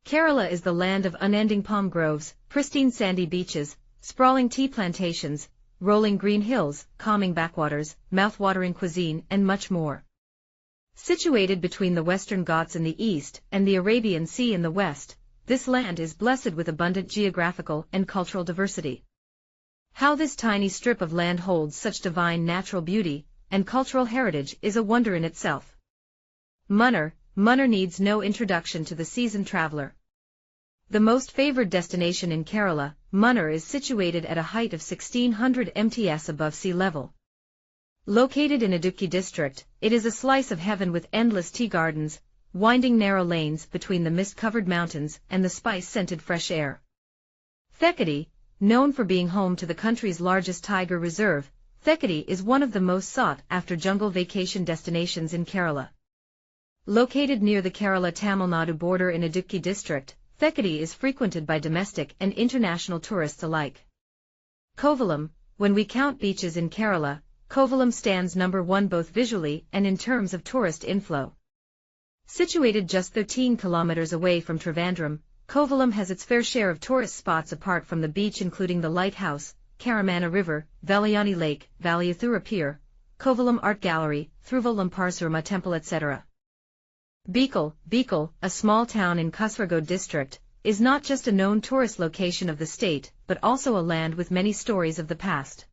Kerala is the land of unending palm groves, pristine sandy beaches, sprawling tea plantations, rolling green hills, calming backwaters, mouth-watering cuisine, and much more. Situated between the Western Ghats in the east and the Arabian Sea in the west, this land is blessed with abundant geographical and cultural diversity. How this tiny strip of land holds such divine natural beauty and cultural heritage is a wonder in itself. Munnar needs no introduction to the seasoned traveler. The most favored destination in Kerala, Munnar is situated at a height of 1600 ms above sea level. Located in Idukki district, it is a slice of heaven with endless tea gardens, winding narrow lanes between the mist-covered mountains and the spice-scented fresh air. Thekadi, known for being home to the country's largest tiger reserve, Thekadi is one of the most sought-after jungle vacation destinations in Kerala. Located near the Kerala-Tamil Nadu border in Idukki district, Thekadi is frequented by domestic and international tourists alike. Kovalam, when we count beaches in Kerala, Kovalam stands number one both visually and in terms of tourist inflow. Situated just 13 kilometers away from Trivandrum, Kovalam has its fair share of tourist spots apart from the beach, including the lighthouse, Karamana River, Valayani Lake, Valyathura Pier, Kovalam Art Gallery, Thiruvallampar Temple, etc. Bekal, a small town in Kasaragod district, is not just a known tourist location of the state, but also a land with many stories of the past.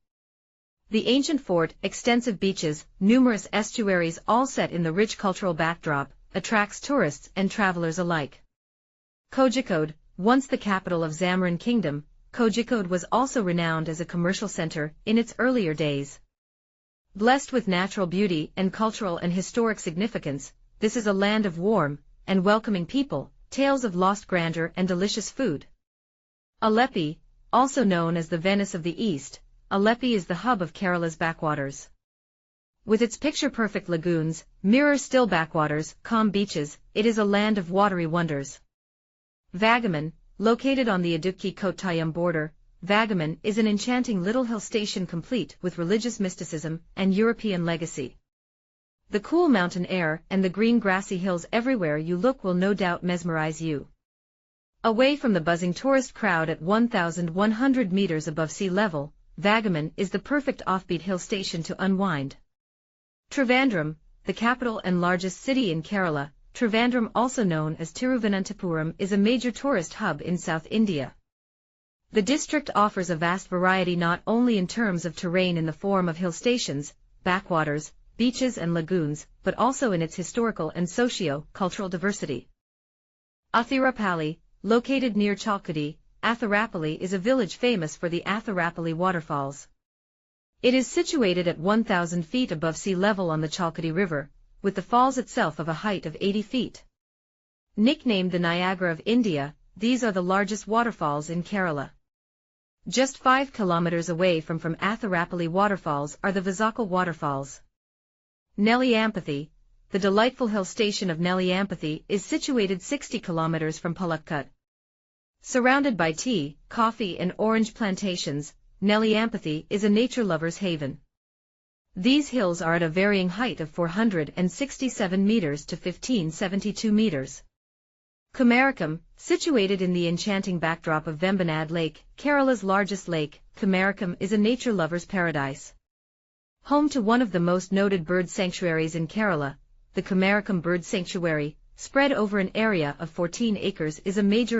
The ancient fort, extensive beaches, numerous estuaries, all set in the rich cultural backdrop, attracts tourists and travelers alike. Kozhikode, once the capital of Zammarin Kingdom, Kozhikode was also renowned as a commercial center in its earlier days. Blessed with natural beauty and cultural and historic significance, this is a land of warm and welcoming people, tales of lost grandeur and delicious food. Aleppi, also known as the Venice of the East, Aleppi is the hub of Kerala's backwaters. With its picture-perfect lagoons, mirror-still backwaters, calm beaches, it is a land of watery wonders. Vagaman, located on the Idukki-Kottayam border, Vagaman is an enchanting little hill station complete with religious mysticism and European legacy. The cool mountain air and the green grassy hills everywhere you look will no doubt mesmerize you. Away from the buzzing tourist crowd at 1,100 meters above sea level, Vagaman is the perfect offbeat hill station to unwind. Trivandrum, the capital and largest city in Kerala, Trivandrum, also known as Tiruvananthapuram, is a major tourist hub in South India. The district offers a vast variety not only in terms of terrain in the form of hill stations, backwaters, beaches and lagoons, but also in its historical and socio-cultural diversity. Athirapalli, located near Chalkudi, Athirapalli is a village famous for the Athirapalli waterfalls. It is situated at 1,000 feet above sea level on the Chalkudi River, with the falls itself of a height of 80 feet. Nicknamed the Niagara of India, these are the largest waterfalls in Kerala. Just 5 kilometers away from Athirapalli waterfalls are the Vizhakkal waterfalls. Nellyampathy, the delightful hill station of Nellyampathy, is situated 60 kilometers from Palakkad. Surrounded by tea, coffee and orange plantations, Nellyampathy is a nature lover's haven. These hills are at a varying height of 467 meters to 1572 meters. Kumarakam, situated in the enchanting backdrop of Vembanad Lake, Kerala's largest lake, Kumarakam is a nature lover's paradise. Home to one of the most noted bird sanctuaries in Kerala, the Kumarakam Bird Sanctuary, spread over an area of 14 acres, is a major